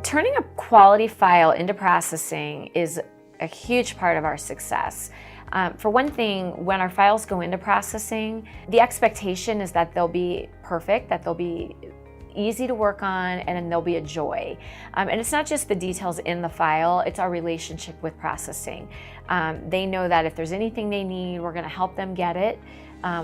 Turning a quality file into processing is a huge part of our success. For one thing, when our files go into processing, the expectation is that they'll be perfect, that they'll be easy to work on, and they'll be a joy. And it's not just the details in the file, it's our relationship with processing. They know that if there's anything they need, we're gonna help them get it.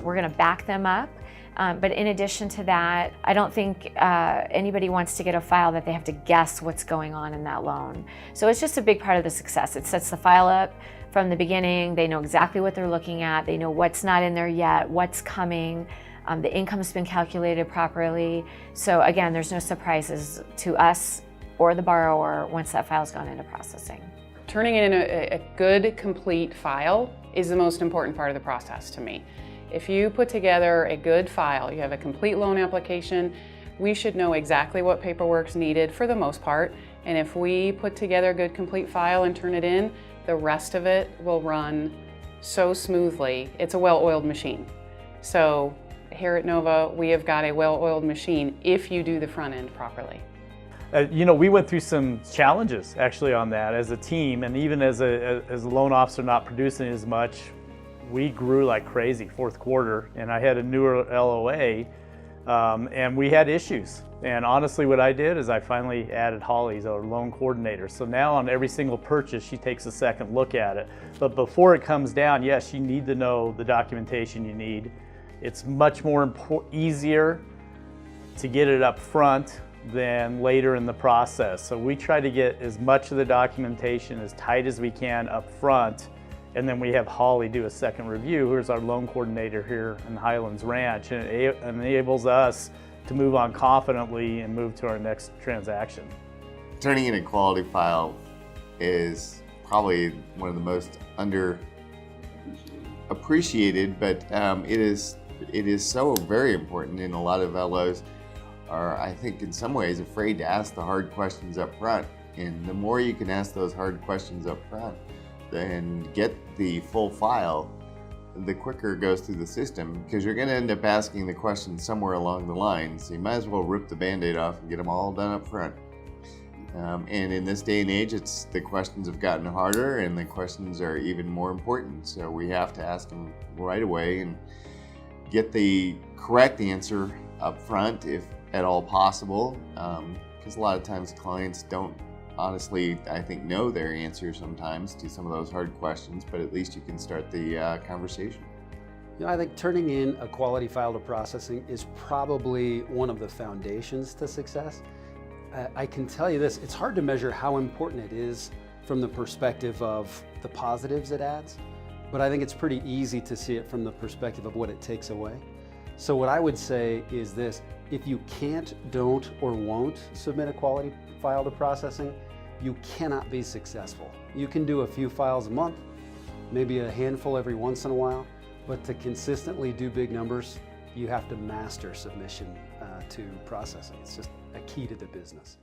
We're gonna back them up. But in addition to that, I don't think anybody wants to get a file that they have to guess what's going on in that loan. So it's just a big part of the success. It sets the file up from the beginning. They know exactly what they're looking at. They know what's not in there yet, what's coming. The income's been calculated properly. So again, there's no surprises to us or the borrower once that file's gone into processing. Turning in a good, complete file is the most important part of the process to me. If you put together a good file, you have a complete loan application, we should know exactly what paperwork's needed for the most part. And if we put together a good, complete file and turn it in, the rest of it will run so smoothly. It's a well-oiled machine. So here at Nova, we have got a well-oiled machine if you do the front end properly. We went through some challenges actually on that as a team, and even as a loan officer not producing as much, we grew like crazy fourth quarter, and I had a newer LOA, and we had issues. And honestly, what I did is I finally added Holly as our loan coordinator. So now on every single purchase, she takes a second look at it. But before it comes down, yes, you need to know the documentation you need. It's much more easier to get it up front than later in the process. So we try to get as much of the documentation as tight as we can up front, and then we have Holly do a second review, who's our loan coordinator here in Highlands Ranch, and it enables us to move on confidently and move to our next transaction. Turning in a quality file is probably one of the most underappreciated, but it is so very important, and a lot of LOs are, I think, in some ways afraid to ask the hard questions up front. And the more you can ask those hard questions up front and get the full file, the quicker it goes through the system, because you're going to end up asking the questions somewhere along the line. So you might as well rip the Band-Aid off and get them all done up front. And in this day and age, the questions have gotten harder, and the questions are even more important. So we have to ask them right away and get the correct answer up front if at all possible, because a lot of times clients don't honestly, I think, know their answer sometimes to some of those hard questions, but at least you can start the conversation. I think turning in a quality file to processing is probably one of the foundations to success. I can tell you this, it's hard to measure how important it is from the perspective of the positives it adds, but I think it's pretty easy to see it from the perspective of what it takes away. So what I would say is this: if you can't, don't, or won't submit a quality file to processing, you cannot be successful. You can do a few files a month, maybe a handful every once in a while, but to consistently do big numbers, you have to master submission to processing. It's just a key to the business.